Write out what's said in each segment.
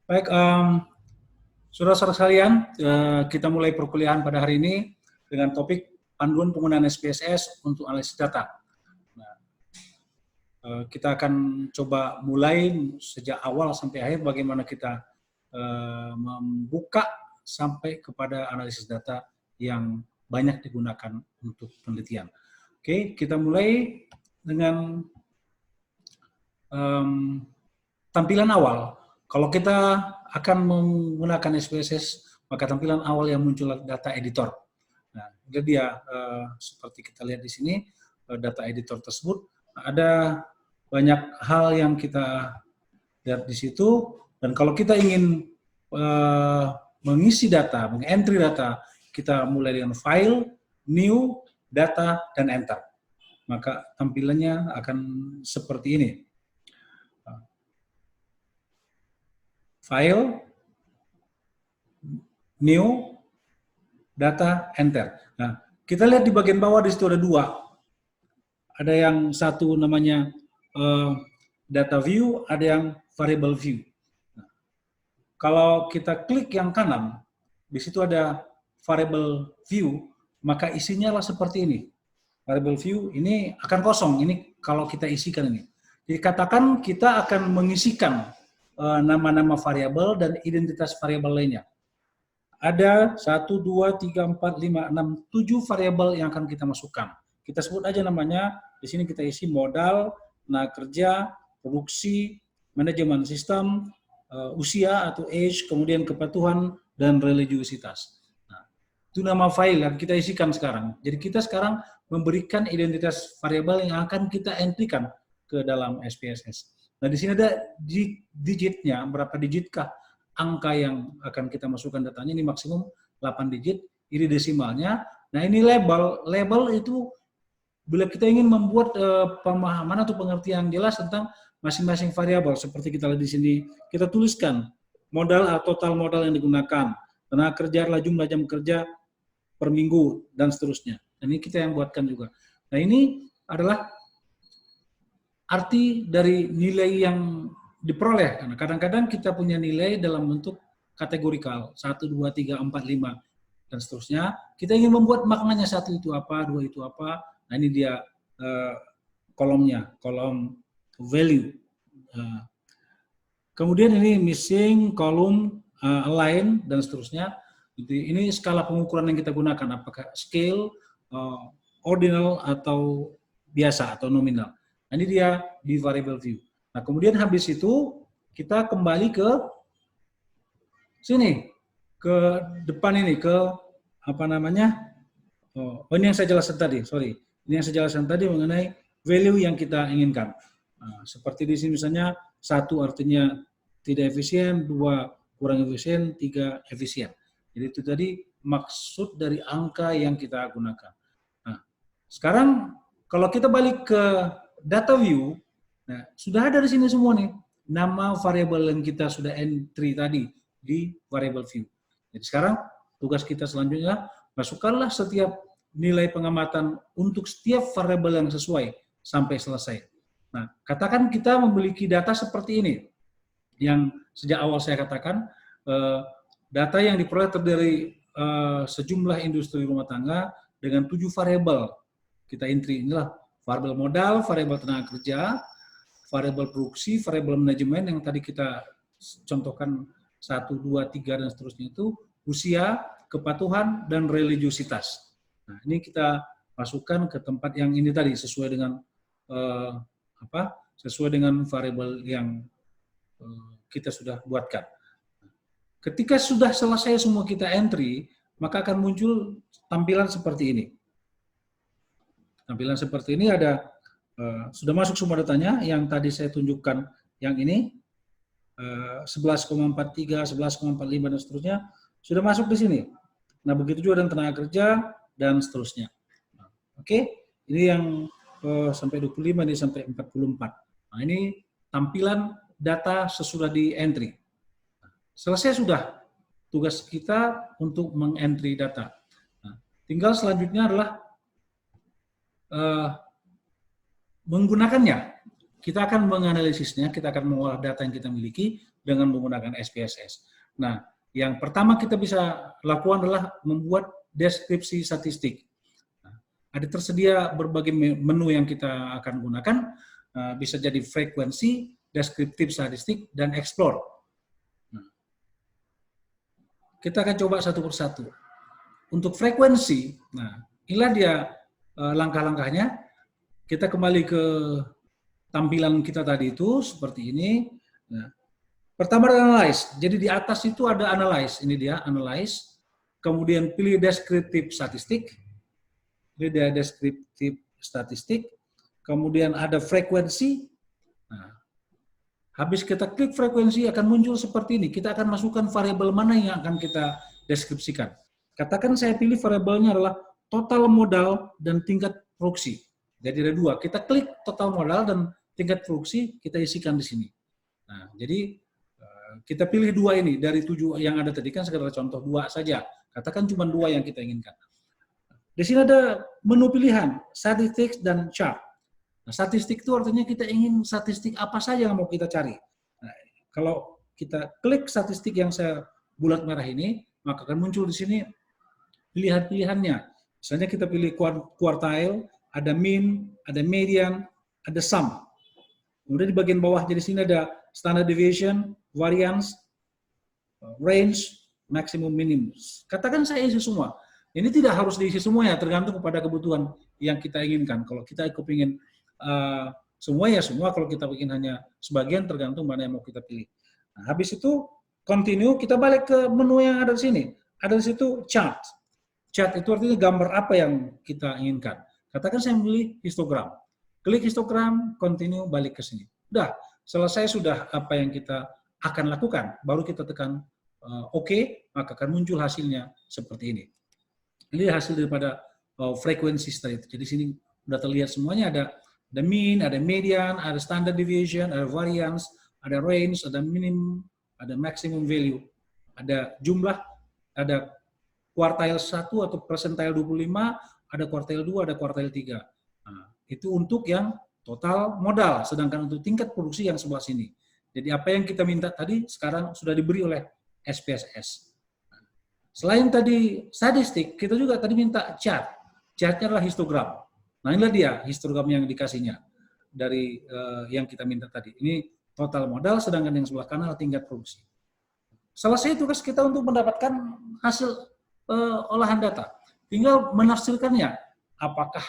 Baik, saudara-saudara sekalian, kita mulai perkuliahan pada hari ini dengan topik panduan penggunaan SPSS untuk analisis data. Nah, kita akan coba mulai sejak awal sampai akhir bagaimana kita membuka sampai kepada analisis data yang banyak digunakan untuk penelitian. Oke, kita mulai dengan tampilan awal. Kalau kita akan menggunakan SPSS, maka tampilan awal yang muncul data editor. Nah, itu dia seperti kita lihat di sini, data editor tersebut ada banyak hal yang kita lihat di situ. Dan kalau kita ingin mengisi data, mengentry data, kita mulai dengan file, new, data, dan enter. Maka tampilannya akan seperti ini. File, new, data, enter. Nah, kita lihat di bagian bawah di situ ada dua. Ada yang satu namanya data view, ada yang variable view. Nah, kalau kita klik yang kanan, di situ ada variable view, maka isinya lah seperti ini. Variable view ini akan kosong, ini kalau kita isikan ini. Jadi katakan kita akan mengisikan nama-nama variabel dan identitas variabel lainnya. Ada 1, 2, 3, 4, 5, 6, 7 variabel yang akan kita masukkan. Kita sebut aja namanya, di sini kita isi modal, tenaga kerja, produksi, manajemen sistem, usia atau age, kemudian kepatuhan, dan religiusitas. Nah, itu nama file yang kita isikan sekarang. Jadi kita sekarang memberikan identitas variabel yang akan kita entrykan ke dalam SPSS. Nah, di sini ada digitnya, berapa digitkah angka yang akan kita masukkan datanya, ini maksimum 8 digit, ini desimalnya. Nah, ini label. Label itu bila kita ingin membuat pemahaman atau pengertian jelas tentang masing-masing variabel, seperti kita lihat di sini, kita tuliskan modal atau total modal yang digunakan, tenaga kerja adalah jumlah jam kerja per minggu, dan seterusnya. Dan ini kita yang buatkan juga. Nah, ini adalah arti dari nilai yang diperoleh. Karena kadang-kadang kita punya nilai dalam bentuk kategorikal, 1, 2, 3, 4, 5, dan seterusnya. Kita ingin membuat maknanya 1 itu apa, 2 itu apa. Nah, ini dia kolomnya, kolom value. Kemudian ini missing, kolom, align, dan seterusnya. Jadi ini skala pengukuran yang kita gunakan, apakah scale, ordinal, atau biasa, atau nominal. Nah, ini dia di variable view. Nah, kemudian habis itu kita kembali ke sini, ke depan ini, ke apa namanya? Ini yang saya jelaskan tadi, sorry. Ini yang saya jelaskan tadi mengenai value yang kita inginkan. Nah, seperti di sini misalnya 1 artinya tidak efisien, 2 kurang efisien, 3 efisien. Jadi itu tadi maksud dari angka yang kita gunakan. Nah, sekarang kalau kita balik ke data view, nah, sudah ada di sini semua nih nama variabel yang kita sudah entry tadi di variable view. Jadi sekarang tugas kita selanjutnya masukkanlah setiap nilai pengamatan untuk setiap variabel yang sesuai sampai selesai. Nah, katakan kita memiliki data seperti ini, yang sejak awal saya katakan data yang diperoleh terdiri sejumlah industri rumah tangga dengan 7 variabel kita entry. Inilah variabel modal, variabel tenaga kerja, variabel produksi, variabel manajemen yang tadi kita contohkan 1, 2, 3, dan seterusnya itu, usia, kepatuhan, dan religiusitas. Nah, ini kita masukkan ke tempat yang ini tadi sesuai dengan sesuai dengan variabel yang kita sudah buatkan. Ketika sudah selesai semua kita entry, maka akan muncul tampilan seperti ini. Tampilan seperti ini ada, sudah masuk semua datanya, yang tadi saya tunjukkan, yang ini, 11,43, 11,45, dan seterusnya, sudah masuk di sini. Nah, begitu juga dengan tenaga kerja, dan seterusnya. Oke, ini yang sampai 25, ini sampai 44. Nah, ini tampilan data sesudah di entry. Selesai sudah tugas kita untuk meng-entry data. Nah, tinggal selanjutnya adalah menggunakannya. Kita akan menganalisisnya, kita akan mengolah data yang kita miliki dengan menggunakan SPSS. Nah, yang pertama kita bisa lakukan adalah membuat deskripsi statistik. Nah, ada tersedia berbagai menu yang kita akan gunakan, bisa jadi frekuensi, deskriptif statistik, dan explore. Nah, kita akan coba satu persatu. Untuk frekuensi, nah inilah dia langkah-langkahnya. Kita kembali ke tampilan kita tadi itu seperti ini. Nah, pertama analyze. Jadi di atas itu ada analyze. Ini dia analyze. Kemudian pilih deskriptif statistik. Ini dia deskriptif statistik. Kemudian ada frekuensi. Nah, habis kita klik frekuensi akan muncul seperti ini. Kita akan masukkan variabel mana yang akan kita deskripsikan. Katakan saya pilih variabelnya adalah total modal dan tingkat produksi. Jadi ada dua. Kita klik total modal dan tingkat produksi, kita isikan di sini. Nah, jadi kita pilih dua ini dari 7 yang ada tadi, kan sekedar contoh 2 saja. Katakan cuma 2 yang kita inginkan. Di sini ada menu pilihan, statistik dan chart. Nah, statistik itu artinya kita ingin statistik apa saja yang mau kita cari. Nah, kalau kita klik statistik yang saya bulat merah ini, maka akan muncul di sini pilihan-pilihannya. Misalnya kita pilih quartile, ada mean, ada median, ada sum. Kemudian di bagian bawah jadi sini ada standard deviation, variance, range, maximum minimum. Katakan saya isi semua. Ini tidak harus diisi semua ya, tergantung kepada kebutuhan yang kita inginkan. Kalau kita ingin semua ya semua, kalau kita ingin hanya sebagian tergantung mana yang mau kita pilih. Nah, habis itu continue, kita balik ke menu yang ada di sini. Ada di situ chart. Chart itu artinya gambar apa yang kita inginkan. Katakan saya memilih histogram. Klik histogram, continue, balik ke sini. Udah, selesai sudah apa yang kita akan lakukan. Baru kita tekan OK, maka akan muncul hasilnya seperti ini. Ini hasil daripada frekuensi tadi. Jadi sini sudah terlihat semuanya, ada mean, ada median, ada standard deviation, ada variance, ada range, ada minimum, ada maximum value. Ada jumlah, ada kuartil 1 atau persentil 25, ada kuartil 2, ada kuartil 3. Nah, itu untuk yang total modal, sedangkan untuk tingkat produksi yang sebelah sini. Jadi apa yang kita minta tadi sekarang sudah diberi oleh SPSS. Selain tadi statistik, kita juga tadi minta chart. Chartnya adalah histogram. Nah inilah dia histogram yang dikasihnya dari yang kita minta tadi. Ini total modal, sedangkan yang sebelah kanan adalah tingkat produksi. Selesai tugas kita untuk mendapatkan hasil olahan data. Tinggal menafsirkannya. Apakah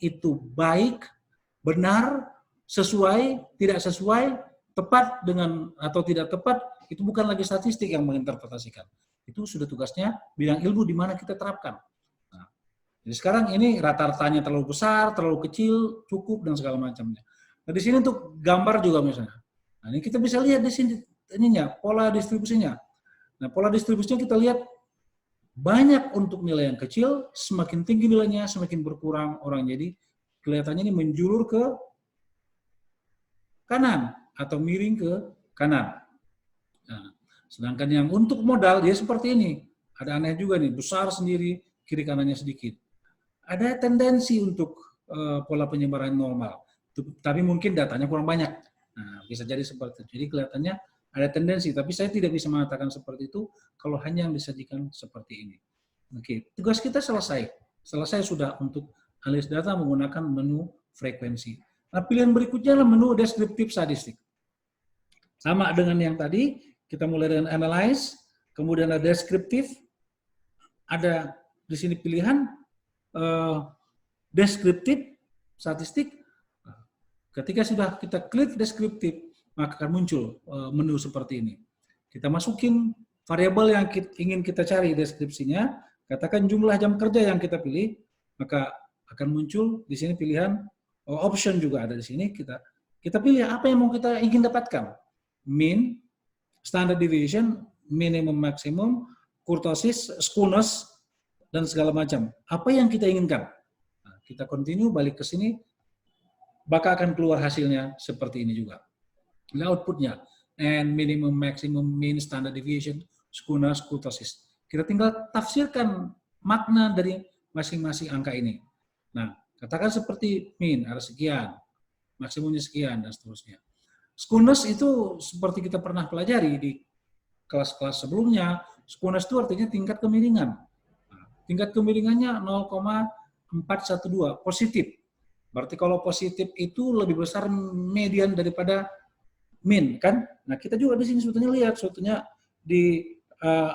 itu baik, benar, sesuai, tidak sesuai, tepat dengan atau tidak tepat, itu bukan lagi statistik yang menginterpretasikan. Itu sudah tugasnya bidang ilmu di mana kita terapkan. Nah, jadi sekarang ini rata-ratanya terlalu besar, terlalu kecil, cukup, dan segala macamnya. Nah, di sini untuk gambar juga misalnya. Nah, ini kita bisa lihat di sini ininya, pola distribusinya. Nah, pola distribusinya kita lihat banyak untuk nilai yang kecil, semakin tinggi nilainya, semakin berkurang orang. Jadi kelihatannya ini menjulur ke kanan atau miring ke kanan. Nah, sedangkan yang untuk modal dia seperti ini. Ada aneh juga nih, besar sendiri, kiri kanannya sedikit. Ada tendensi untuk pola penyebaran normal, tapi mungkin datanya kurang banyak. Nah, bisa jadi seperti itu. Jadi kelihatannya ada tendensi, tapi saya tidak bisa mengatakan seperti itu kalau hanya yang disajikan seperti ini. Oke, tugas kita selesai. Selesai sudah untuk analis data menggunakan menu frekuensi. Nah, pilihan berikutnya adalah menu deskriptif statistik. Sama dengan yang tadi, kita mulai dengan analyze, kemudian ada deskriptif, ada di sini pilihan deskriptif statistik. Ketika sudah kita klik deskriptif, maka akan muncul menu seperti ini. Kita masukin variabel yang ingin kita cari deskripsinya, katakan jumlah jam kerja yang kita pilih, maka akan muncul di sini pilihan option juga ada di sini. Kita pilih apa yang mau kita ingin dapatkan. Mean, standard deviation, minimum maksimum, kurtosis, skewness, dan segala macam. Apa yang kita inginkan. Nah, kita continue, balik ke sini, maka akan keluar hasilnya seperti ini juga. Ini outputnya, and minimum, maximum, mean, standard deviation, skewness, kurtosis. Kita tinggal tafsirkan makna dari masing-masing angka ini. Nah, katakan seperti mean, ada sekian, maksimumnya sekian, dan seterusnya. Skewness itu seperti kita pernah pelajari di kelas-kelas sebelumnya, skewness itu artinya tingkat kemiringan. Nah, tingkat kemiringannya 0,412, positif. Berarti kalau positif itu lebih besar median daripada min, kan? Nah, kita juga di sini sebetulnya lihat, sebetulnya di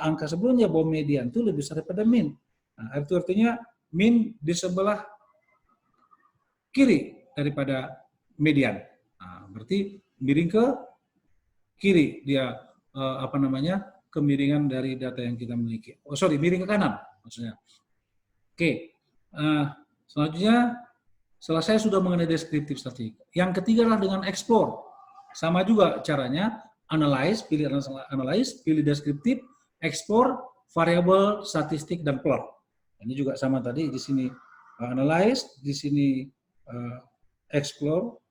angka sebelumnya bahwa median itu lebih besar daripada min. Nah, itu artinya min di sebelah kiri daripada median. Nah, berarti miring ke kiri dia kemiringan dari data yang kita miliki. Oh sorry, miring ke kanan maksudnya. Oke, selanjutnya selesai sudah mengenai deskriptif statistik. Yang ketiga adalah dengan explore. Sama juga caranya, analyze, pilih deskriptif, explore, variabel, statistik, dan plot. Ini juga sama tadi, di sini analyze, di sini explore,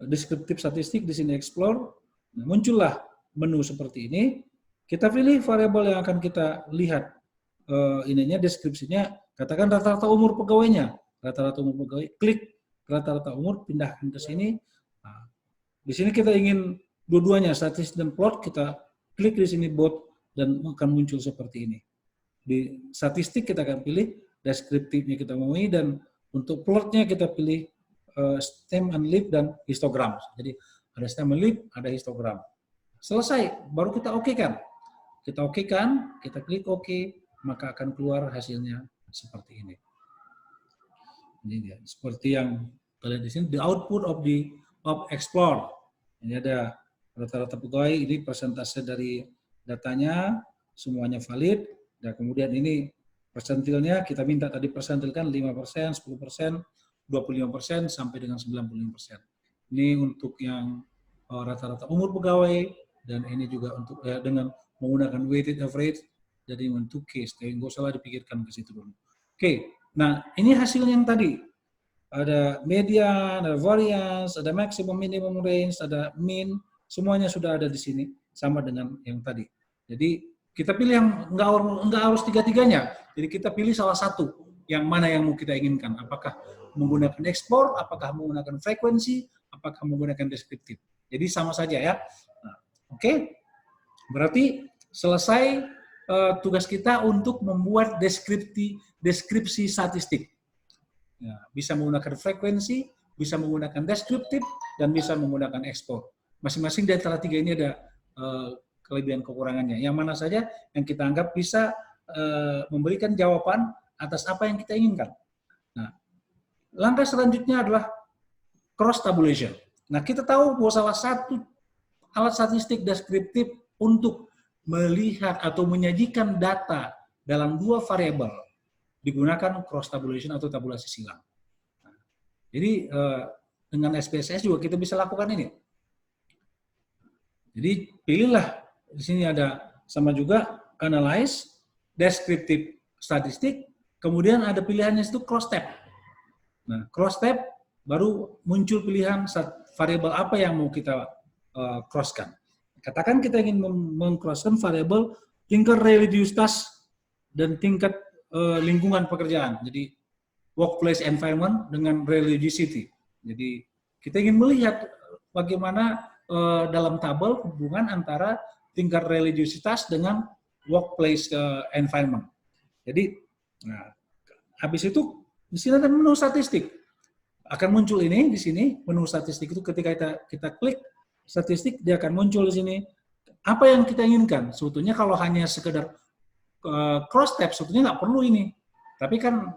deskriptif statistik, di sini explore. Nah, muncullah menu seperti ini. Kita pilih variabel yang akan kita lihat deskripsinya. Katakan rata-rata umur pegawainya. Rata-rata umur pegawai, klik rata-rata umur, pindahkan ke sini. Nah, di sini kita ingin dua-duanya, statistik dan plot, kita klik di sini both dan akan muncul seperti ini. Di statistik kita akan pilih deskriptifnya kita mau, dan untuk plotnya kita pilih stem and leaf dan histogram. Jadi ada stem and leaf, ada histogram. Selesai, baru kita oke-kan. Kita oke-kan, kita klik oke, maka akan keluar hasilnya seperti ini. Ini dia, seperti yang kita lihat di sini, the output of explore. Ini ada rata-rata pegawai, ini persentase dari datanya, semuanya valid. Dan kemudian ini persentilnya, kita minta tadi persentilkan 5%, 10%, 25%, sampai dengan 95%. Ini untuk yang rata-rata umur pegawai, dan ini juga untuk dengan menggunakan weighted average, jadi untuk case, jadi nggak usah dipikirkan ke situ dulu. Oke, nah ini hasilnya yang tadi. Ada median, ada variance, ada maximum minimum range, ada mean, semuanya sudah ada di sini, sama dengan yang tadi. Jadi kita pilih yang nggak harus tiga-tiganya. Jadi kita pilih salah satu, yang mana yang mau kita inginkan. Apakah menggunakan explore, apakah menggunakan frekuensi, apakah menggunakan deskriptif. Jadi sama saja ya. Nah, oke. Berarti selesai tugas kita untuk membuat deskripsi statistik. Ya, bisa menggunakan frekuensi, bisa menggunakan deskriptif, dan bisa menggunakan ekspor. Masing-masing di antara tiga ini ada kelebihan kekurangannya. Yang mana saja yang kita anggap bisa memberikan jawaban atas apa yang kita inginkan. Nah, langkah selanjutnya adalah cross tabulation. Nah, kita tahu bahwa salah satu alat statistik deskriptif untuk melihat atau menyajikan data dalam dua variabel digunakan cross tabulation atau tabulasi silang. Nah, jadi dengan SPSS juga kita bisa lakukan ini. Jadi pilihlah, di sini ada sama juga analyze, deskriptif statistik, kemudian ada pilihannya itu cross tab. Nah, cross tab baru muncul pilihan variabel apa yang mau kita crosskan. Katakan kita ingin mengcrosskan variabel tingkat religiusitas dan tingkat lingkungan pekerjaan. Jadi workplace environment dengan religiosity. Jadi kita ingin melihat bagaimana dalam tabel hubungan antara tingkat religiositas dengan workplace environment. Jadi, nah, habis itu di sini ada menu statistik. Akan muncul ini di sini menu statistik itu ketika kita klik statistik dia akan muncul di sini apa yang kita inginkan. Sebetulnya kalau hanya sekedar cross tab sebetulnya nggak perlu ini. Tapi kan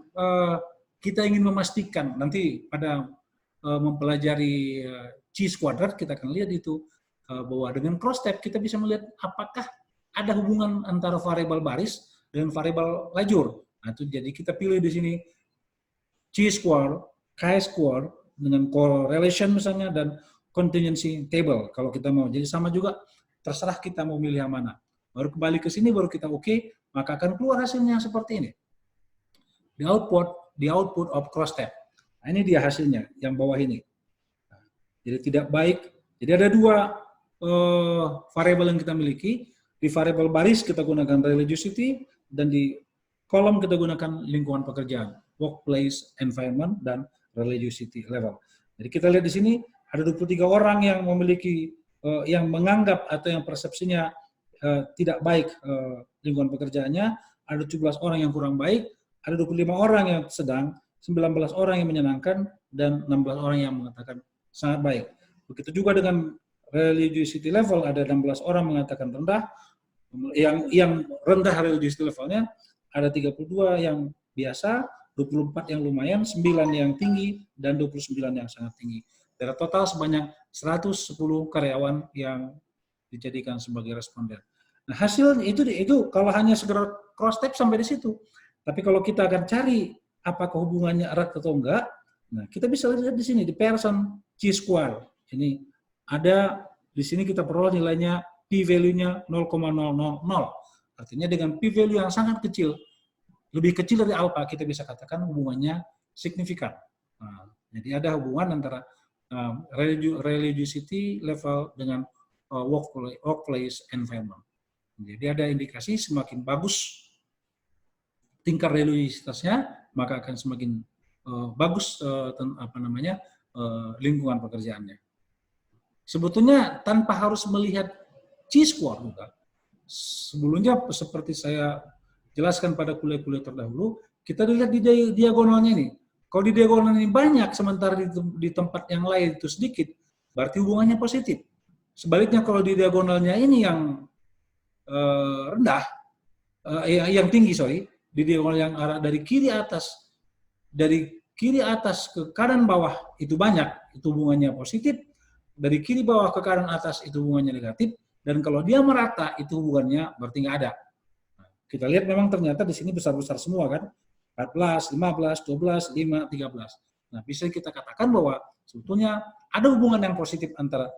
kita ingin memastikan nanti pada mempelajari cheese quadrat kita akan lihat itu bahwa dengan cross tab kita bisa melihat apakah ada hubungan antara variabel baris dengan variabel lajur. Nah, itu jadi kita pilih di sini chi-square, chi-square dengan correlation misalnya dan contingency table kalau kita mau. Jadi sama juga terserah kita mau milih yang mana. Baru kembali ke sini baru kita oke, maka akan keluar hasilnya seperti ini. The output of cross tab. Nah, ini dia hasilnya yang bawah ini. Nah, jadi tidak baik. Jadi ada dua variabel yang kita miliki. Di variabel baris kita gunakan religiosity dan di kolom kita gunakan lingkungan pekerjaan, workplace environment dan religiosity level. Jadi kita lihat di sini Ada 23 orang yang memiliki, yang menganggap atau yang persepsinya tidak baik lingkungan pekerjaannya, ada 17 orang yang kurang baik, ada 25 orang yang sedang, 19 orang yang menyenangkan, dan 16 orang yang mengatakan sangat baik. Begitu juga dengan religiosity level, ada 16 orang mengatakan rendah, yang rendah religiosity levelnya, ada 32 yang biasa, 24 yang lumayan, 9 yang tinggi, dan 29 yang sangat tinggi. Dari total sebanyak 110 karyawan yang dijadikan sebagai responden. Nah, hasil itu kalau hanya segera cross tab sampai di situ. Tapi kalau kita akan cari apakah hubungannya erat atau enggak, nah kita bisa lihat di sini di Pearson chi-square. Ini ada di sini kita peroleh nilainya p-value-nya 0,000. Artinya dengan p-value yang sangat kecil, lebih kecil dari alpha, kita bisa katakan hubungannya signifikan. Nah, jadi ada hubungan antara religiosity level dengan workplace environment. Jadi ada indikasi semakin bagus tingkat religiositasnya, maka akan semakin bagus lingkungan pekerjaannya. Sebetulnya tanpa harus melihat chi-square juga. Sebelumnya seperti saya jelaskan pada kuliah-kuliah terdahulu, kita lihat di diagonalnya ini. Kalau di diagonal ini banyak, sementara di tempat yang lain itu sedikit, berarti hubungannya positif. Sebaliknya kalau di diagonalnya ini yang rendah, yang tinggi, di diagonal yang arah dari kiri atas ke kanan bawah itu banyak, itu hubungannya positif. Dari kiri bawah ke kanan atas itu hubungannya negatif. Dan kalau dia merata itu hubungannya berarti nggak ada. Kita lihat memang ternyata di sini besar-besar semua kan. 14, 15, 12, 5, 13. Nah, bisa kita katakan bahwa sebetulnya ada hubungan yang positif antara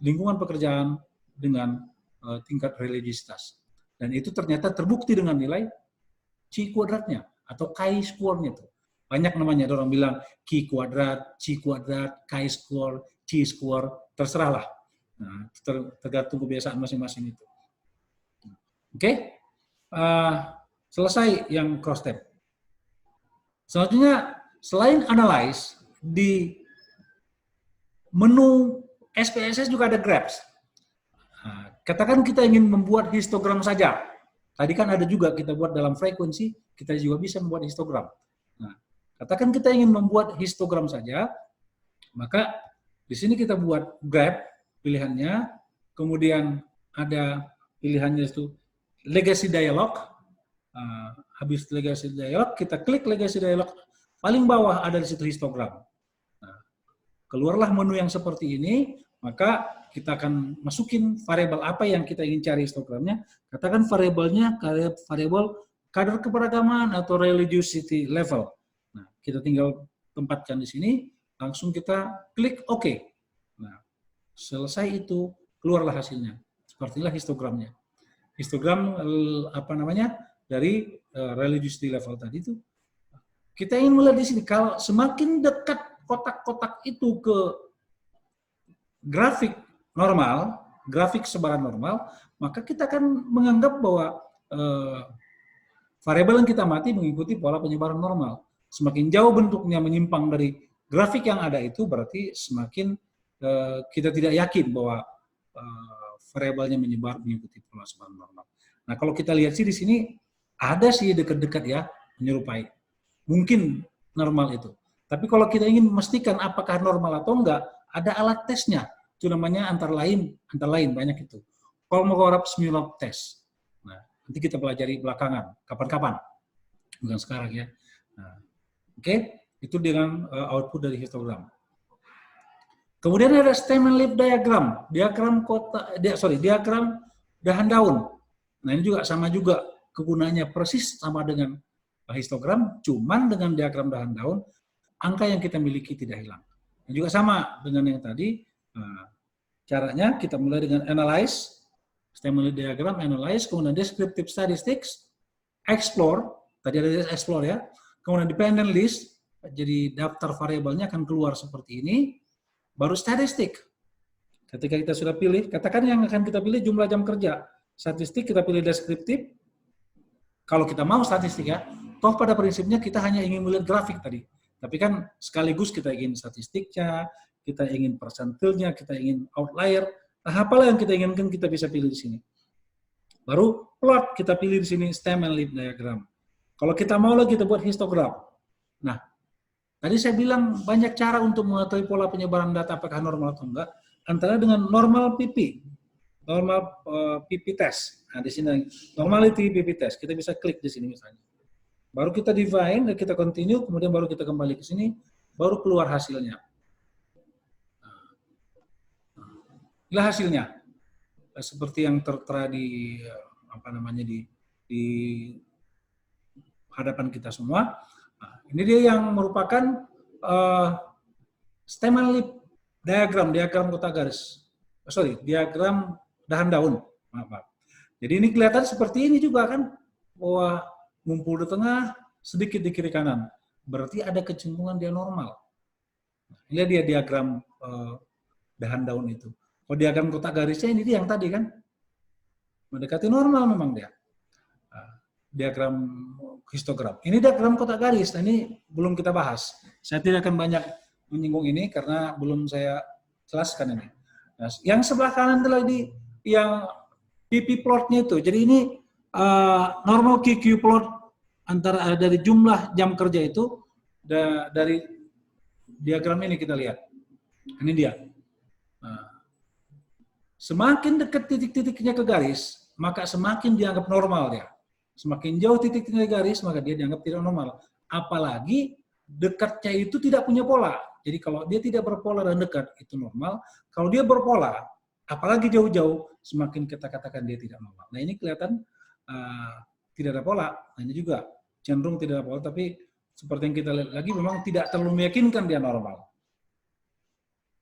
lingkungan pekerjaan dengan tingkat religiositas. Dan itu ternyata terbukti dengan nilai chi kuadratnya atau chi-square-nya itu. Banyak namanya, ada orang bilang chi kuadrat, chi-square, chi-square, terserahlah. Nah, tergantung kebiasaan masing-masing itu. Oke? Selesai yang cross tab. Selanjutnya, selain analyze, di menu SPSS juga ada graphs. Nah, katakan kita ingin membuat histogram saja. Tadi kan ada juga kita buat dalam frekuensi, kita juga bisa membuat histogram. Nah, katakan kita ingin membuat histogram saja, maka di sini kita buat graph pilihannya, kemudian ada pilihannya itu legacy dialog. Habis legacy dialog, kita klik legacy dialog, paling bawah ada di situ histogram. Nah, keluarlah menu yang seperti ini, maka kita akan masukin variabel apa yang kita ingin cari histogramnya. Katakan variabelnya variabel kadar keberagaman atau religiosity level. Nah, kita tinggal tempatkan di sini, langsung kita klik OK. Nah, selesai itu, keluarlah hasilnya. Sepertilah histogramnya. Histogram dari religiosity level tadi itu. Kita ingin melihat di sini, kalau semakin dekat kotak-kotak itu ke grafik normal, grafik sebaran normal, maka kita akan menganggap bahwa variabel yang kita amati mengikuti pola penyebaran normal. Semakin jauh bentuknya menyimpang dari grafik yang ada itu, berarti semakin kita tidak yakin bahwa variabelnya menyebar mengikuti pola sebaran normal. Nah, kalau kita lihat sih di sini ada sih dekat-dekat ya menyerupai. Mungkin normal itu. Tapi kalau kita ingin memastikan apakah normal atau enggak, ada alat tesnya. Itu namanya antara lain banyak itu. Kolmogorov-Smirnov test. Nah, nanti kita pelajari belakangan, kapan-kapan. Bukan sekarang ya. Nah, oke, itu dengan output dari histogram. Kemudian ada stem and leaf diagram, diagram dahan daun. Nah, ini juga sama juga kegunaannya persis sama dengan histogram, cuman dengan diagram dahan daun, angka yang kita miliki tidak hilang. Dan juga sama dengan yang tadi, caranya kita mulai dengan analyze, stem and leaf diagram, analyze, kemudian descriptive statistics, explore, tadi ada explore ya, kemudian dependent list, jadi daftar variabelnya akan keluar seperti ini. Baru statistik. Ketika kita sudah pilih, katakan yang akan kita pilih jumlah jam kerja. Statistik kita pilih deskriptif. Kalau kita mau statistik ya, toh pada prinsipnya kita hanya ingin melihat grafik tadi. Tapi kan sekaligus kita ingin statistiknya, kita ingin persentilnya, kita ingin outlier, apalah yang kita inginkan kita bisa pilih di sini. Baru plot kita pilih di sini stem and leaf diagram. Kalau kita mau lagi kita buat histogram. Nah, tadi saya bilang banyak cara untuk mengetahui pola penyebaran data apakah normal atau enggak, antara dengan normal PP, normal PP test. Nah, di sini normality PP test. Kita bisa klik di sini misalnya. Baru kita define, kita continue, kemudian baru kita kembali ke sini, baru keluar hasilnya. Inilah hasilnya. Seperti yang tertera di di hadapan kita semua. Nah, ini dia yang merupakan stem and leaf diagram kotak garis. Diagram dahan daun. Maaf. Jadi ini kelihatan seperti ini juga kan, bahwa ngumpul di tengah, sedikit di kiri kanan. Berarti ada kecenderungan dia normal. Ini dia diagram dahan daun itu. Kalau diagram kotak garisnya ini dia yang tadi kan, mendekati normal memang dia. Diagram histogram. Ini diagram kotak garis. Nah, ini belum kita bahas. Saya tidak akan banyak menyinggung ini karena belum saya jelaskan ini. Nah, yang sebelah kanan itu lagi yang PP plotnya itu. Jadi ini normal QQ plot antara dari jumlah jam kerja itu dari diagram ini kita lihat. Ini dia. Nah, semakin dekat titik-titiknya ke garis, maka semakin dianggap normal dia. Semakin jauh titik-titik garis, maka dia dianggap tidak normal. Apalagi dekatnya itu tidak punya pola. Jadi kalau dia tidak berpola dan dekat, itu normal. Kalau dia berpola, apalagi jauh-jauh, semakin kita katakan dia tidak normal. Nah ini kelihatan tidak ada pola. Nah ini juga cenderung tidak ada pola, tapi seperti yang kita lihat lagi, memang tidak terlalu meyakinkan dia normal.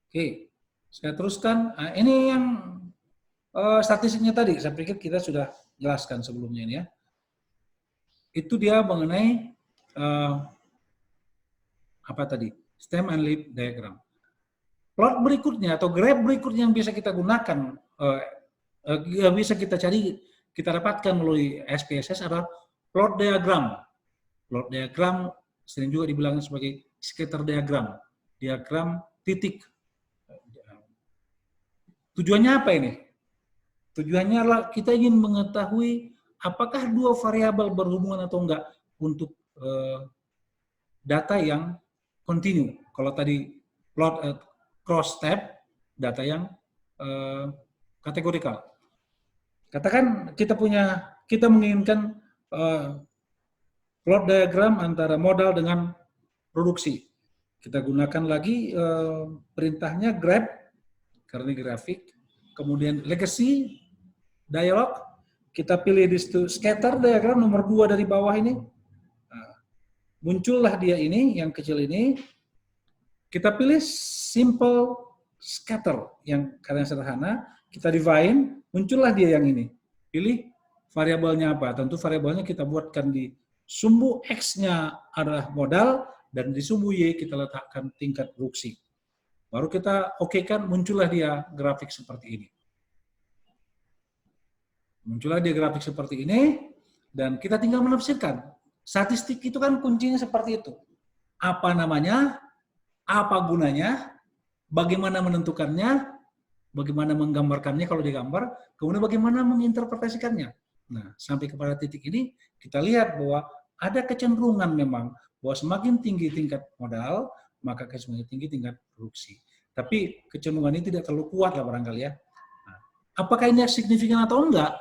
Oke, saya teruskan. Nah, ini yang statistiknya tadi, saya pikir kita sudah jelaskan sebelumnya ini ya. Itu dia mengenai apa tadi? Stem and leaf diagram. Plot berikutnya atau graph berikutnya yang bisa kita gunakan, yang bisa kita cari, kita dapatkan melalui SPSS adalah plot diagram. Plot diagram sering juga dibilang sebagai scatter diagram, diagram titik. Tujuannya apa ini? Tujuannya adalah kita ingin mengetahui apakah dua variabel berhubungan atau enggak untuk data yang continue. Kalau tadi plot cross tab, data yang kategorikal. Katakan kita menginginkan plot diagram antara modal dengan produksi. Kita gunakan lagi perintahnya grab, karena ini grafik. Kemudian legacy, dialog. Kita pilih di situ scatter diagram nomor 2 dari bawah ini. Nah, muncullah dia ini, yang kecil ini. Kita pilih simple scatter, yang karena sederhana. Kita define, muncullah dia yang ini. Pilih variabelnya apa. Tentu variabelnya kita buatkan di sumbu X-nya adalah modal, dan di sumbu Y kita letakkan tingkat produksi. Baru kita oke-kan, muncullah dia grafik seperti ini. Muncullah dia grafik seperti ini, dan kita tinggal menafsirkan. Statistik itu kan kuncinya seperti itu. Apa namanya, apa gunanya, bagaimana menentukannya, bagaimana menggambarkannya kalau digambar, kemudian bagaimana menginterpretasikannya. Nah, sampai kepada titik ini, kita lihat bahwa ada kecenderungan memang, bahwa semakin tinggi tingkat modal, maka semakin tinggi tingkat produksi. Tapi kecenderungan ini tidak terlalu kuat lah barangkali ya. Nah, apakah ini signifikan atau enggak?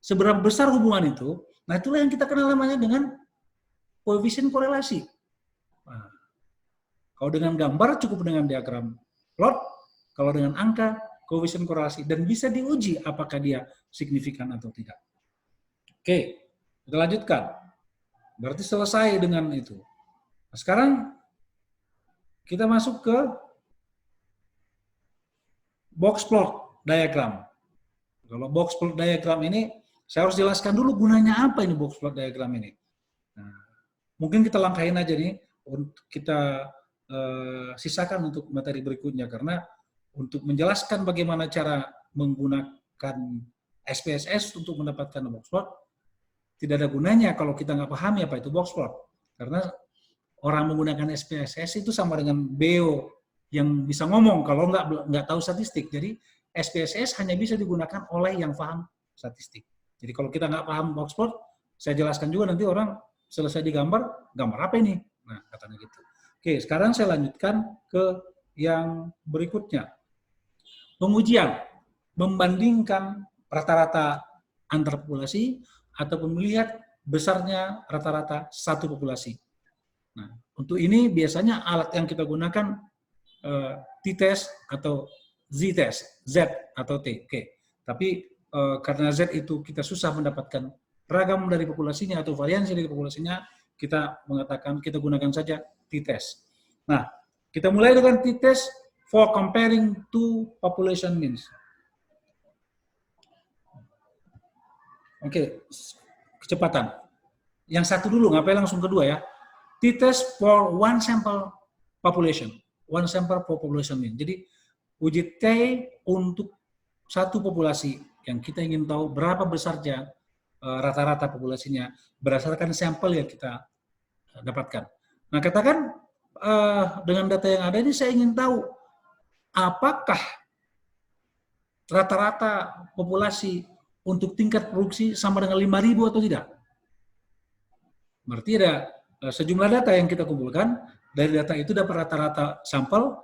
Seberapa besar hubungan itu? Nah, itulah yang kita kenal namanya dengan koefisien korelasi. Nah, kalau dengan gambar cukup dengan diagram plot, kalau dengan angka koefisien korelasi, dan bisa diuji apakah dia signifikan atau tidak. Oke, kita lanjutkan. Berarti selesai dengan itu. Nah, sekarang kita masuk ke box plot diagram. Kalau box plot diagram ini, saya harus jelaskan dulu gunanya apa ini box plot diagram ini. Nah, mungkin kita langkahin aja nih, kita sisakan untuk materi berikutnya, karena untuk menjelaskan bagaimana cara menggunakan SPSS untuk mendapatkan box plot, tidak ada gunanya kalau kita nggak pahami apa itu box plot. Karena orang menggunakan SPSS itu sama dengan BEO yang bisa ngomong kalau nggak tahu statistik. Jadi SPSS hanya bisa digunakan oleh yang paham statistik. Jadi kalau kita nggak paham Oxford, saya jelaskan juga nanti orang selesai digambar, gambar apa ini? Nah, katanya gitu. Oke, sekarang saya lanjutkan ke yang berikutnya. Pengujian, membandingkan rata-rata antar populasi ataupun melihat besarnya rata-rata satu populasi. Nah, untuk ini biasanya alat yang kita gunakan t-test atau z-test, Z atau T. Oke. Tapi karena Z itu kita susah mendapatkan ragam dari populasinya atau variansi dari populasinya, kita gunakan saja t-test. Nah, kita mulai dengan t-test for comparing two population means. Oke, kecepatan. Yang satu dulu, ngapain langsung kedua ya. T-test for one sample population. One sample for population mean. Jadi, uji T untuk satu populasi yang kita ingin tahu berapa besarnya rata-rata populasinya berdasarkan sampel yang kita dapatkan. Nah, katakan dengan data yang ada ini saya ingin tahu apakah rata-rata populasi untuk tingkat produksi sama dengan 5.000 atau tidak. Berarti ada sejumlah data yang kita kumpulkan, dari data itu dapat rata-rata sampel.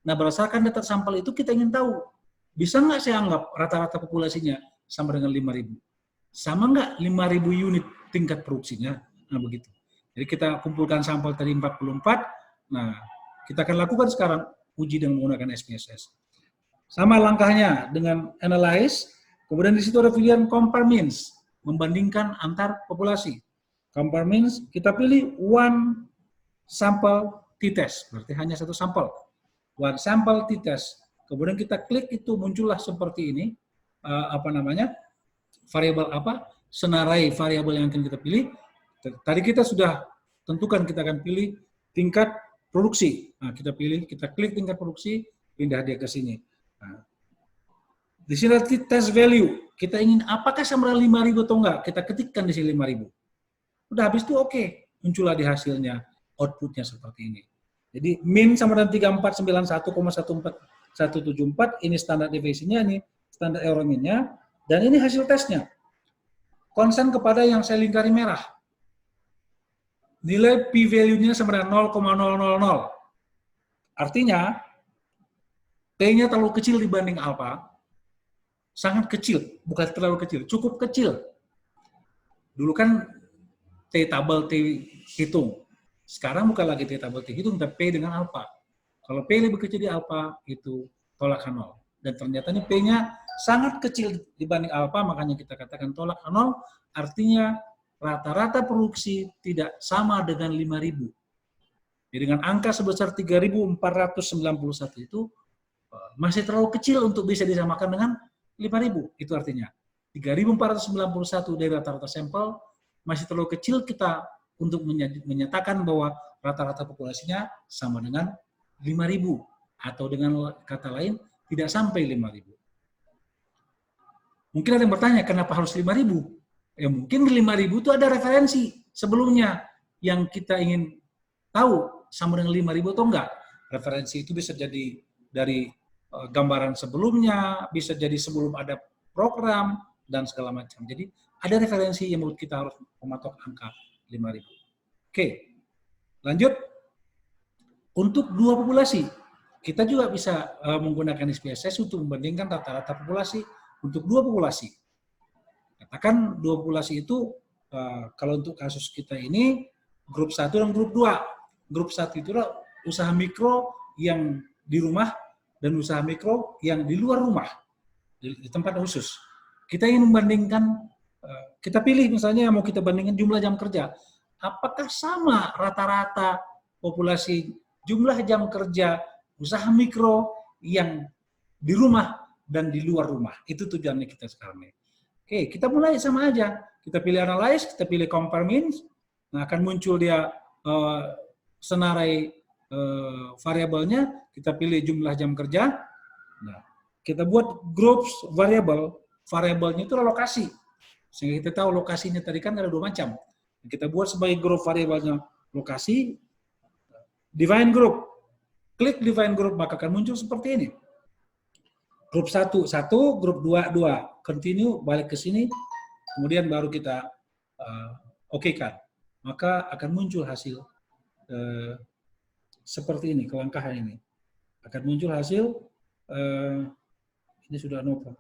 Nah, berdasarkan data sampel itu kita ingin tahu, bisa nggak saya anggap rata-rata populasinya sama dengan 5.000? Sama nggak 5.000 unit tingkat produksinya? Nah, begitu. Jadi kita kumpulkan sampel tadi 44, nah kita akan lakukan sekarang uji dengan menggunakan SPSS. Sama langkahnya dengan analyze, kemudian di situ ada pilihan compare means, membandingkan antar populasi. Compare means, kita pilih one sample t-test, berarti hanya satu sampel. One sample t-test. Kemudian kita klik itu muncullah seperti ini, variabel apa? Senarai variabel yang akan kita pilih. Tadi kita sudah tentukan kita akan pilih tingkat produksi. Nah, kita klik tingkat produksi, pindah dia ke sini. Nah, di sini test value. Kita ingin apakah sama dengan 5.000 atau enggak? Kita ketikkan di sini 5.000. Udah habis itu oke. Muncullah di hasilnya, outputnya seperti ini. Jadi min sama dengan 3491,14174, ini standar deviation-nya, ini standar error min-nya, dan ini hasil tesnya. Konsen kepada yang saya lingkari merah. Nilai p-value-nya sama dengan 0,000. Artinya, T-nya terlalu kecil dibanding alpha, sangat kecil, bukan terlalu kecil, cukup kecil. Dulu kan T tabel T hitung. Sekarang bukan lagi T tabel T hitung, tapi P dengan alpha. Kalau P lebih kecil di alpha, itu tolak 0. Dan ternyata ini P-nya sangat kecil dibanding alpha, makanya kita katakan tolak 0, artinya rata-rata produksi tidak sama dengan 5.000. Jadi dengan angka sebesar 3.491 itu masih terlalu kecil untuk bisa disamakan dengan 5.000. Itu artinya 3.491 dari rata-rata sampel masih terlalu kecil kita untuk menyatakan bahwa rata-rata populasinya sama dengan 5.000, atau dengan kata lain tidak sampai 5.000. Mungkin ada yang bertanya, kenapa harus 5.000? Ya mungkin 5.000 itu ada referensi sebelumnya yang kita ingin tahu sama dengan 5.000 atau enggak. Referensi itu bisa jadi dari gambaran sebelumnya, bisa jadi sebelum ada program, dan segala macam. Jadi ada referensi yang menurut kita harus mematok angka 5.000. Oke, lanjut. Untuk dua populasi, kita juga bisa menggunakan SPSS untuk membandingkan rata-rata populasi untuk dua populasi. Katakan dua populasi itu, kalau untuk kasus kita ini, grup 1 dan grup 2. Grup 1 itu adalah usaha mikro yang di rumah dan usaha mikro yang di luar rumah, di tempat khusus. Kita ingin membandingkan, kita pilih misalnya mau kita bandingkan jumlah jam kerja. Apakah sama rata-rata populasi jumlah jam kerja usaha mikro yang di rumah dan di luar rumah? Itu tujuannya kita sekarang ini. Oke, kita mulai sama aja. Kita pilih analyze, kita pilih compare means. Nah, akan muncul dia senarai variabelnya. Kita pilih jumlah jam kerja. Nah, kita buat groups variable. Variabelnya itu lokasi. Sehingga kita tahu lokasinya tadi kan ada 2 macam. Kita buat sebagai group variabelnya lokasi, define group. klik define group, maka akan muncul seperti ini. Grup 1, 1, grup 2, 2. Continue, balik ke sini, kemudian baru kita oke-kan. Maka akan muncul hasil seperti ini, kelangkahan ini. Akan muncul hasil, ini sudah ANOVA.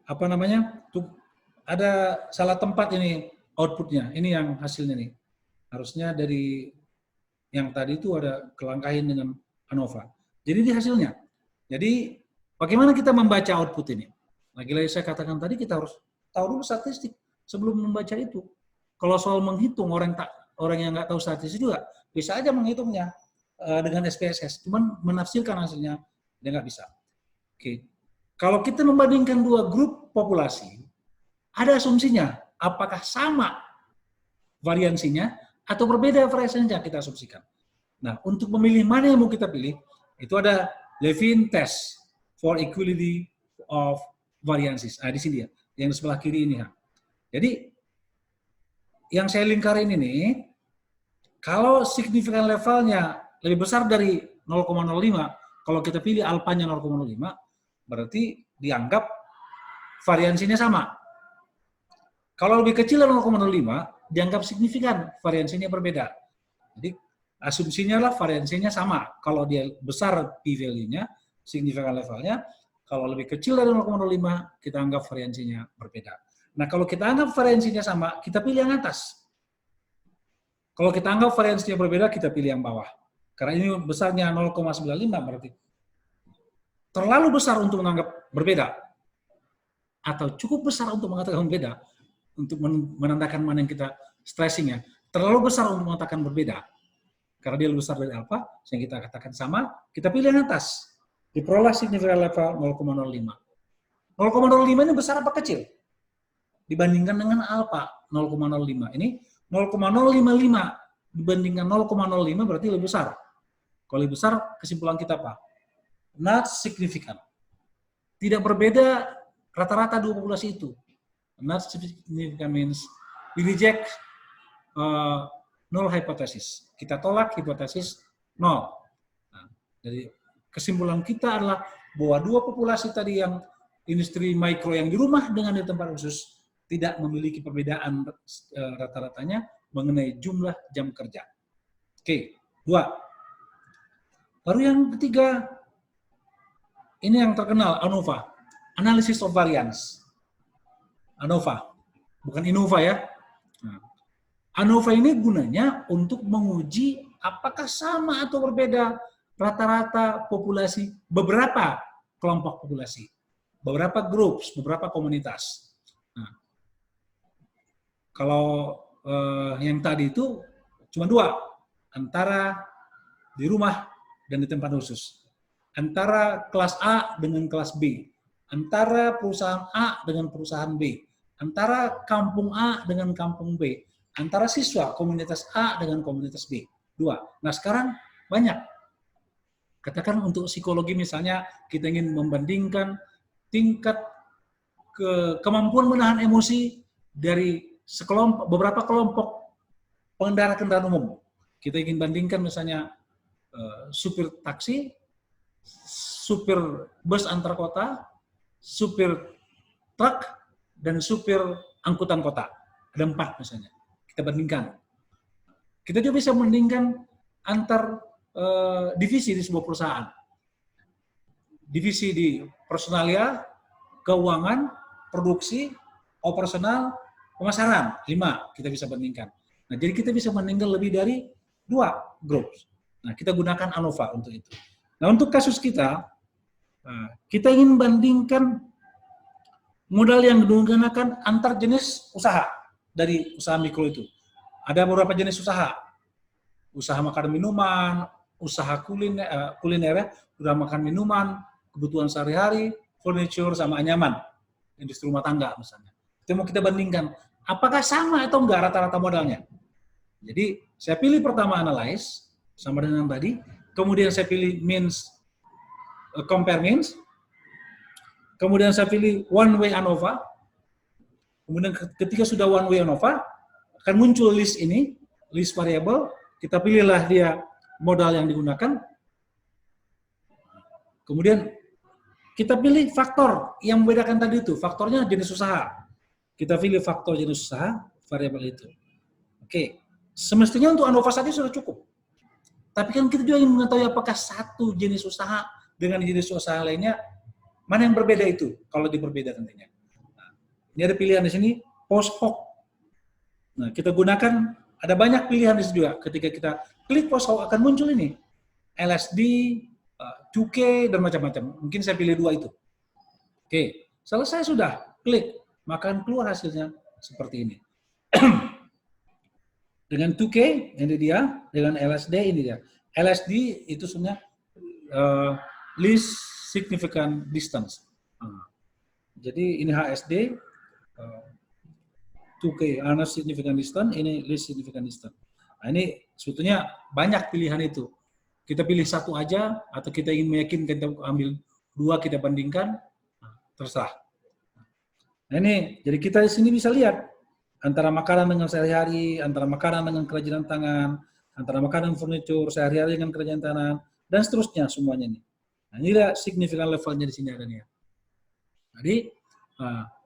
Apa namanya? Tuh, ada salah tempat ini outputnya. Ini yang hasilnya nih. Harusnya dari yang tadi itu ada kelangkahan dengan ANOVA. Jadi di hasilnya. Jadi bagaimana kita membaca output ini? Lagi-lagi saya katakan tadi kita harus tahu dulu statistik sebelum membaca itu. Kalau soal menghitung, orang yang nggak tahu statistik juga bisa aja menghitungnya dengan SPSS. Cuman menafsirkan hasilnya dia nggak bisa. Oke. Kalau kita membandingkan dua grup populasi, ada asumsinya apakah sama variansinya atau berbeda variansinya kita asumsikan. Nah, untuk memilih mana yang mau kita pilih, itu ada Levine test for equality of variances. Nah, di sini ya, yang di sebelah kiri ini. Jadi, yang saya lingkarin ini, kalau signifikan levelnya lebih besar dari 0,05, kalau kita pilih alfanya 0,05, berarti dianggap variansinya sama. Kalau lebih kecil dari 0,05, dianggap signifikan, variansinya berbeda. Jadi, asumsinya lah variansinya sama. Kalau dia besar p-value-nya, signifikan levelnya, kalau lebih kecil dari 0,05, kita anggap variansinya berbeda. Nah, kalau kita anggap variansinya sama, kita pilih yang atas. Kalau kita anggap variansinya berbeda, kita pilih yang bawah. Karena ini besarnya 0,95 berarti terlalu besar untuk menganggap berbeda. Atau cukup besar untuk mengatakan berbeda. Untuk menandakan mana yang kita stressing ya. Terlalu besar untuk mengatakan berbeda. Karena dia lebih besar dari alfa, sehingga kita katakan sama, kita pilih yang atas. Diperoleh signifikan level 0,05. 0,05 ini besar apa kecil? Dibandingkan dengan alfa 0,05. Ini 0,055 dibandingkan 0,05 berarti lebih besar. Kalau lebih besar, kesimpulan kita apa? Not significant. Tidak berbeda rata-rata dua populasi itu. Not significant means we reject null hypothesis. Kita tolak hipotesis nol. Nah, jadi kesimpulan kita adalah bahwa dua populasi tadi yang industri mikro yang di rumah dengan di tempat khusus tidak memiliki perbedaan rata-ratanya mengenai jumlah jam kerja. Oke, 2. Baru yang ketiga, ini yang terkenal, ANOVA, Analysis of Variance. ANOVA, bukan INOVA ya. Nah, ANOVA ini gunanya untuk menguji apakah sama atau berbeda rata-rata populasi, beberapa kelompok populasi, beberapa groups, beberapa komunitas. Nah, kalau yang tadi itu cuma 2, antara di rumah dan di tempat khusus, antara kelas A dengan kelas B, antara perusahaan A dengan perusahaan B, antara kampung A dengan kampung B, antara siswa komunitas A dengan komunitas B. 2. Nah sekarang banyak. Katakan untuk psikologi misalnya kita ingin membandingkan tingkat kemampuan menahan emosi dari beberapa kelompok pengendara kendaraan umum. Kita ingin bandingkan misalnya supir taksi, supir bus antar kota, supir truk, dan supir angkutan kota. Ada 4 misalnya. Kita bandingkan. Kita juga bisa membandingkan antar divisi di sebuah perusahaan. Divisi di personalia, keuangan, produksi, operasional, pemasaran. 5 kita bisa bandingkan. Nah, jadi kita bisa bandingkan lebih dari 2 grup. Nah, kita gunakan ANOVA untuk itu. Nah, untuk kasus kita ingin bandingkan modal yang digunakan antar jenis usaha dari usaha mikro itu. Ada beberapa jenis usaha. Usaha makan minuman, usaha kuliner, usaha makan minuman, kebutuhan sehari-hari, furniture, sama anyaman, industri rumah tangga misalnya. Itu mau kita bandingkan, apakah sama atau enggak rata-rata modalnya. Jadi saya pilih pertama analyze, sama dengan tadi, kemudian saya pilih means, compare means, kemudian saya pilih one way ANOVA, kemudian ketika sudah one way ANOVA, akan muncul list ini, list variable, Kita pilihlah dia modal yang digunakan. Kemudian kita pilih faktor yang membedakan tadi itu. Faktornya jenis usaha. Kita pilih faktor jenis usaha, variabel itu. Oke, semestinya untuk ANOVA saja sudah cukup. Tapi kan kita juga ingin mengetahui apakah satu jenis usaha dengan jenis usaha lainnya, mana yang berbeda itu, kalau diperbeda tentunya. Nah, ini ada pilihan di sini, post hoc. Nah, kita gunakan, ada banyak pilihan di sini juga. Ketika kita klik post hoc akan muncul ini, LSD, 2K, dan macam-macam. Mungkin saya pilih dua itu. Oke, selesai sudah, klik, maka akan keluar hasilnya seperti ini. Dengan 2K, ini dia. Dengan LSD, ini dia. LSD itu sebenarnya least significant distance. Jadi ini HSD, 2K, Honest Significant Distance, ini Least Significant Distance. Nah, ini sebetulnya banyak pilihan itu. Kita pilih satu aja, atau kita ingin meyakinkan, kita ambil dua, kita bandingkan, terserah. Nah ini, jadi kita di sini bisa lihat, antara makanan dengan sehari-hari, antara makanan dengan kerajinan tangan, antara makanan furniture, sehari-hari dengan kerajinan tangan, dan seterusnya semuanya ini. Nah inilah signifikan levelnya di sini ada nih. Jadi,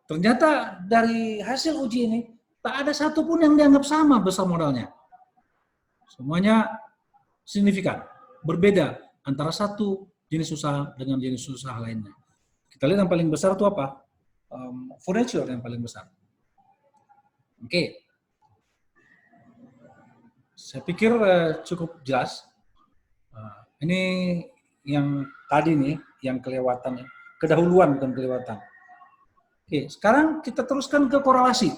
ternyata dari hasil uji ini, tak ada satupun yang dianggap sama besar modalnya. Semuanya signifikan, berbeda antara satu jenis usaha dengan jenis usaha lainnya. Kita lihat yang paling besar itu apa? Furniture yang paling besar. Oke. Saya pikir cukup jelas. Ini yang tadi nih, yang kelewatan, kedahuluan bukan kelewatan. Oke, sekarang kita teruskan ke korelasi.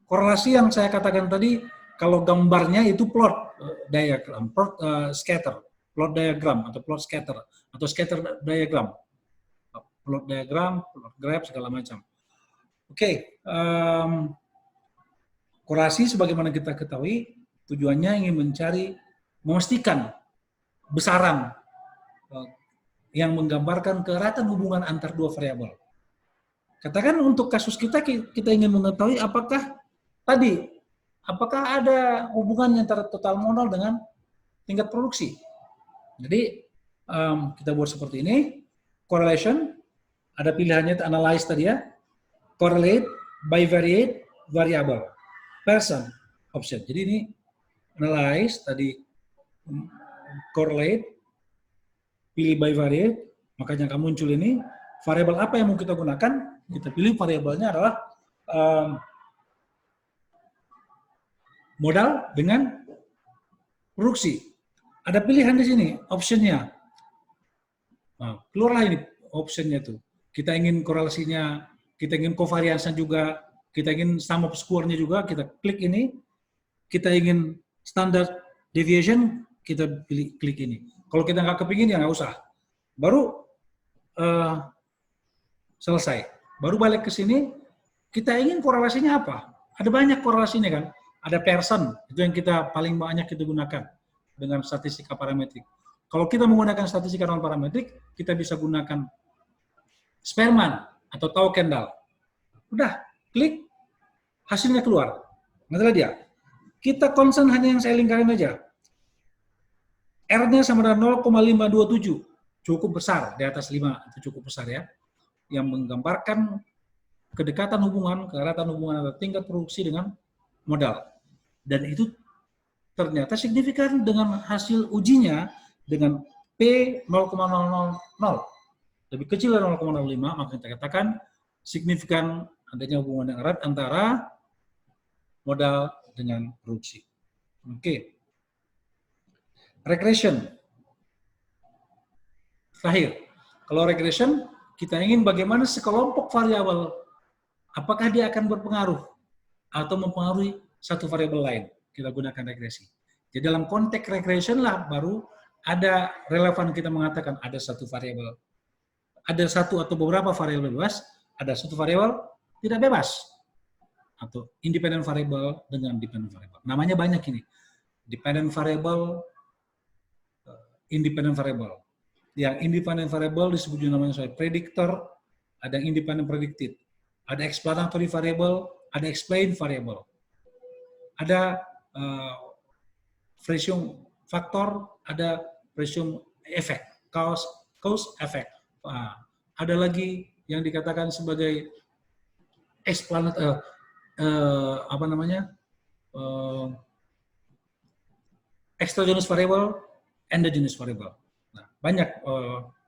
Korelasi yang saya katakan tadi, kalau gambarnya itu plot diagram, plot scatter, plot diagram atau plot scatter atau scatter diagram, plot diagram, plot graph segala macam. Oke, korelasi sebagaimana kita ketahui tujuannya ingin mencari, memastikan besaran yang menggambarkan keratan hubungan antar dua variabel. Katakan untuk kasus kita ingin mengetahui apakah ada hubungan antara total modal dengan tingkat produksi. Jadi kita buat seperti ini, correlation, ada pilihannya analyze tadi ya, correlate, bivariate, variable, person, option. Jadi ini analyze tadi, correlate, pilih bivariate, makanya akan muncul ini, variabel apa yang mau kita gunakan, kita pilih variabelnya adalah modal dengan produksi. Ada pilihan di sini, optionnya. Nah, keluarlah ini optionnya tuh. Kita ingin korelasinya, kita ingin covariance juga, kita ingin sum of square-nya juga, kita klik ini. Kita ingin standard deviation, kita pilih klik ini. Kalau kita nggak kepingin ya nggak usah. Baru selesai. Baru balik ke sini, kita ingin korelasinya apa? Ada banyak korelasinya kan? Ada person, itu yang kita paling banyak kita gunakan dengan statistika parametrik. Kalau kita menggunakan statistika non parametrik, kita bisa gunakan Spearman atau Tau Kendall. Udah, klik, hasilnya keluar. Nggak dia. Kita concern hanya yang saya lingkarin aja. R-nya sama dengan 0,527. Cukup besar, di atas 5, itu cukup besar ya. Yang menggambarkan kedekatan hubungan, keratan hubungan antara tingkat produksi dengan modal. Dan itu ternyata signifikan dengan hasil ujinya dengan P 0,000. Lebih kecil dari 0,05, maka kita katakan signifikan adanya hubungan yang erat antara modal dengan produksi. Oke. Regression. Terakhir, kalau regression, kita ingin bagaimana sekelompok variabel, apakah dia akan berpengaruh atau mempengaruhi satu variabel lain. Kita gunakan regresi. Jadi dalam konteks regression lah baru ada relevan kita mengatakan ada satu variabel, ada satu atau beberapa variabel bebas, ada satu variabel tidak bebas, atau independent variable dengan dependent variable. Namanya banyak ini. Dependent variable, independent variable. Yang independent variable disebut juga namanya sebagai predictor, ada yang independent predicted, ada explanatory variable, ada explain variable. ada Precision faktor, ada precision effect, cause effect. Ada lagi yang dikatakan sebagai exogenous variable, endogenous variable. Nah, banyak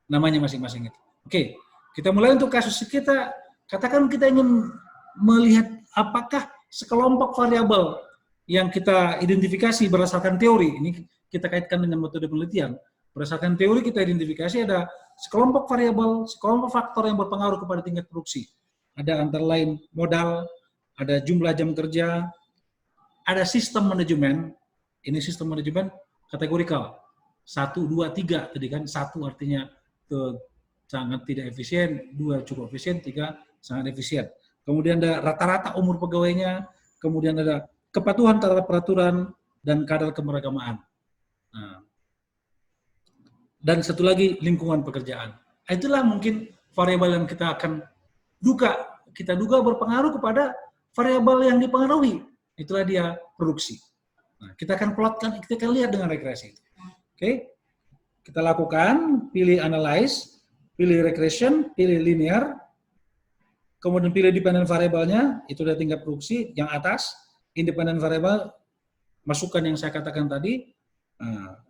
namanya masing-masing itu. Oke, kita mulai untuk kasus kita. Katakan kita ingin melihat apakah sekelompok variabel yang kita identifikasi berdasarkan teori, ini kita kaitkan dengan metode penelitian. Berdasarkan teori kita identifikasi ada sekelompok variabel, sekelompok faktor yang berpengaruh kepada tingkat produksi. Ada antara lain modal, ada jumlah jam kerja, ada sistem manajemen. Ini sistem manajemen kategorikal. 1, 2, 3 tadi kan. 1 artinya sangat tidak efisien, 2 cukup efisien, 3 sangat efisien. Kemudian ada rata-rata umur pegawainya, kemudian ada kepatuhan terhadap peraturan dan kadar keberagamaan. Nah, dan satu lagi lingkungan pekerjaan. Itulah mungkin variabel yang kita akan duga berpengaruh kepada variabel yang dipengaruhi. Itulah dia produksi. Nah, kita akan plotkan, kita akan lihat dengan regresi. Oke, kita lakukan, pilih analyze, pilih regression, pilih linear, kemudian pilih dependent variabelnya, itu dari tingkat produksi, yang atas, independent variable, masukkan yang saya katakan tadi,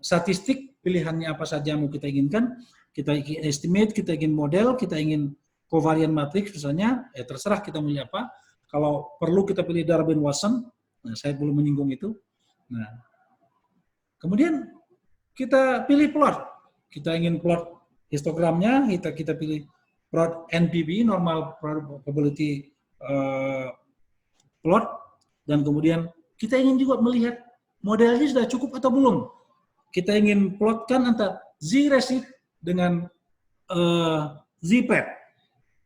statistik, pilihannya apa saja yang mau kita inginkan, kita ingin estimate, kita ingin model, kita ingin covariant matrix misalnya, terserah kita milih apa. Kalau perlu kita pilih Darwin-Watson, nah, saya belum menyinggung itu. Nah, kemudian kita pilih plot, kita ingin plot histogramnya, kita pilih plot NPV, normal probability plot, dan kemudian kita ingin juga melihat modelnya sudah cukup atau belum. Kita ingin plotkan antara z-resid dengan z-pred.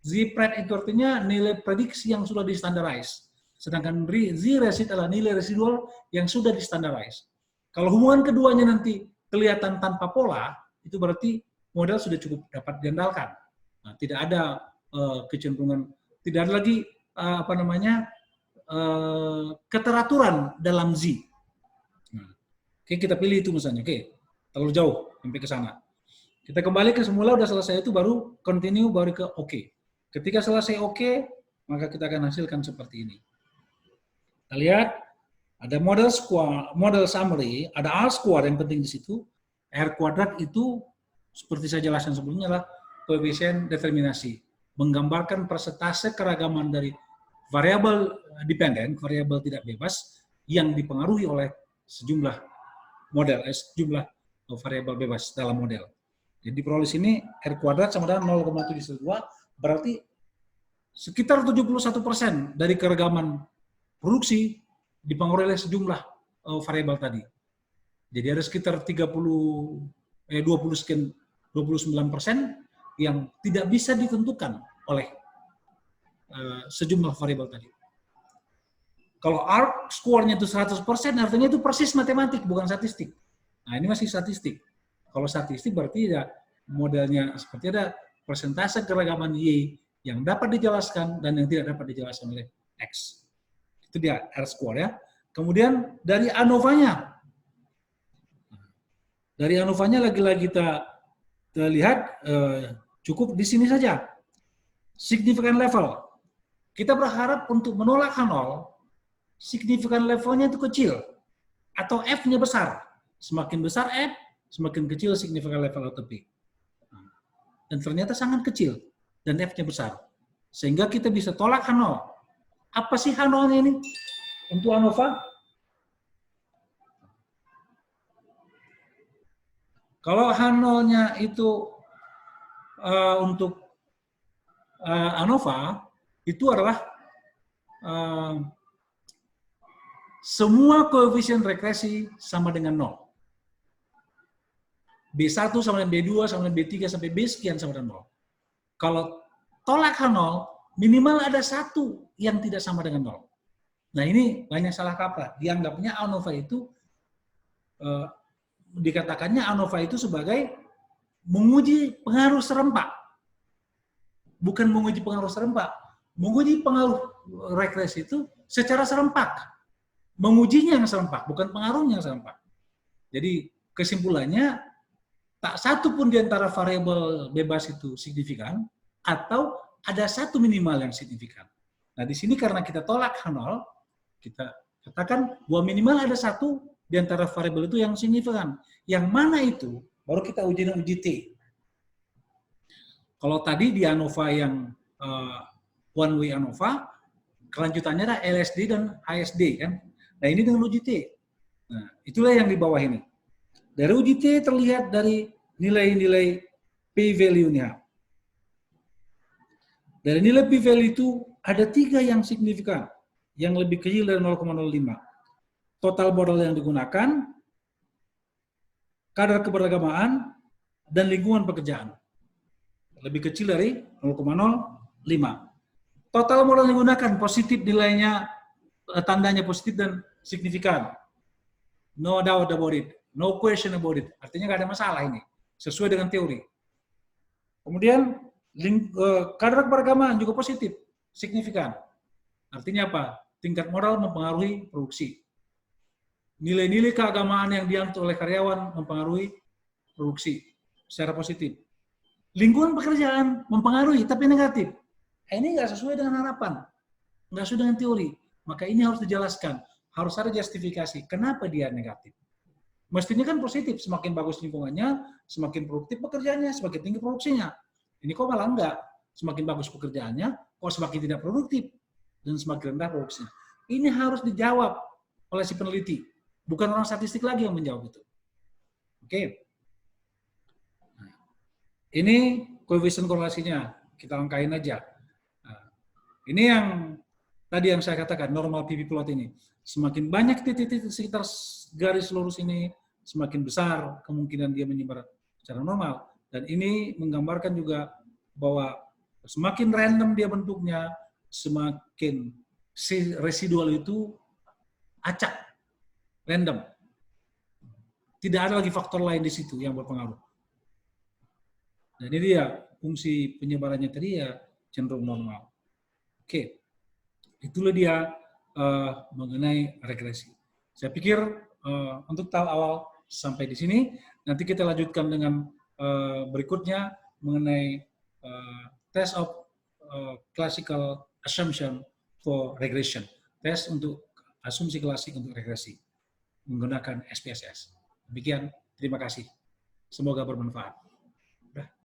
Z-pred itu artinya nilai prediksi yang sudah di-standardize. Sedangkan z-resid adalah nilai residual yang sudah di-standardize. Kalau hubungan keduanya nanti kelihatan tanpa pola, itu berarti model sudah cukup dapat diandalkan. Nah, tidak ada kecenderungan, tidak ada lagi keteraturan dalam Z. Oke, kita pilih itu misalnya. Oke, terlalu jauh sampai ke sana. Kita kembali ke semula, udah selesai itu baru continue, baru ke oke. Ketika selesai oke, maka kita akan hasilkan seperti ini. Kita lihat ada model square, model summary, ada R square yang penting di situ. R kuadrat itu seperti saya jelaskan sebelumnya adalah koefisien determinasi, menggambarkan persentase keragaman dari variabel dependen, variabel tidak bebas yang dipengaruhi oleh sejumlah model, sejumlah variabel bebas dalam model. Jadi diperoleh sini R kuadrat sama dengan 0,72, berarti sekitar 71% dari keragaman produksi dipengaruhi oleh sejumlah variabel tadi. Jadi ada sekitar 29% yang tidak bisa ditentukan oleh sejumlah variabel tadi. Kalau R score-nya itu 100%, artinya itu persis matematik, bukan statistik. Nah, ini masih statistik. Kalau statistik berarti ya modelnya seperti ada persentase keragaman Y yang dapat dijelaskan dan yang tidak dapat dijelaskan oleh X. Itu dia R score ya. Kemudian dari ANOVA-nya. Dari ANOVA-nya lagi-lagi kita lihat cukup di sini saja. Significant level. Kita berharap untuk menolak H0, significant levelnya itu kecil atau F-nya besar. Semakin besar F, semakin kecil significant level atau P. Dan ternyata sangat kecil dan F-nya besar. Sehingga kita bisa tolak H0. Apa sih H0-nya ini? Untuk ANOVA, kalau H0-nya itu untuk ANOVA, itu adalah semua koefisien regresi sama dengan 0. B1 sama dengan B2, sama dengan B3, sampai B sekian sama dengan 0. Kalau tolak H0, minimal ada satu yang tidak sama dengan 0. Nah, ini banyak salah kaprah. Dianggapnya ANOVA itu, dikatakannya ANOVA itu sebagai menguji pengaruh serempak. Bukan menguji pengaruh serempak, menguji pengaruh regresi itu secara serempak. mengujinya yang serempak, bukan pengaruhnya yang serempak. Jadi kesimpulannya, tak satu pun di antara variabel bebas itu signifikan, atau ada satu minimal yang signifikan. Nah, di sini karena kita tolak H0, kita katakan bahwa minimal ada satu di antara variabel itu yang signifikan. Yang mana itu, baru kita uji dengan uji T. Kalau tadi di ANOVA yang one way ANOVA, kelanjutannya adalah LSD dan HSD kan. Nah, ini dengan uji T. Nah, itulah yang di bawah ini. Dari uji T terlihat dari nilai-nilai p-value-nya. Dari nilai p-value itu ada 3 yang signifikan, yang lebih kecil dari 0,05. Total modal yang digunakan, kadar keberagamaan, dan lingkungan pekerjaan. Lebih kecil dari 0,05. Total modal yang digunakan, positif nilainya, tandanya positif dan signifikan. No doubt about it. No question about it. Artinya nggak ada masalah ini. Sesuai dengan teori. Kemudian, kadar keberagamaan juga positif. Signifikan. Artinya apa? Tingkat moral mempengaruhi produksi. Nilai-nilai keagamaan yang dianut oleh karyawan mempengaruhi produksi secara positif. Lingkungan pekerjaan mempengaruhi, tapi negatif. Ini nggak sesuai dengan harapan. Nggak sesuai dengan teori. Maka ini harus dijelaskan. Harus ada justifikasi. Kenapa dia negatif? Mestinya kan positif, semakin bagus lingkungannya, semakin produktif pekerjaannya, semakin tinggi produksinya. Ini kok malah enggak, semakin bagus pekerjaannya, kok semakin tidak produktif, dan semakin rendah produksinya. Ini harus dijawab oleh si peneliti, bukan orang statistik lagi yang menjawab itu. Oke. Nah, ini koefisien korelasinya, kita angkain aja. Nah, ini yang tadi yang saya katakan, normal PV plot ini. Semakin banyak titik-titik sekitar garis lurus ini, semakin besar kemungkinan dia menyebar secara normal. Dan ini menggambarkan juga bahwa semakin random dia bentuknya, semakin residual itu acak, random. Tidak ada lagi faktor lain di situ yang berpengaruh. Dan ini dia, fungsi penyebarannya tadi ya cenderung normal. Oke, itulah dia mengenai regresi. Saya pikir untuk tahap awal sampai di sini. Nanti kita lanjutkan dengan berikutnya mengenai test of classical assumption for regression. Tes untuk asumsi klasik untuk regresi menggunakan SPSS. Demikian, terima kasih. Semoga bermanfaat.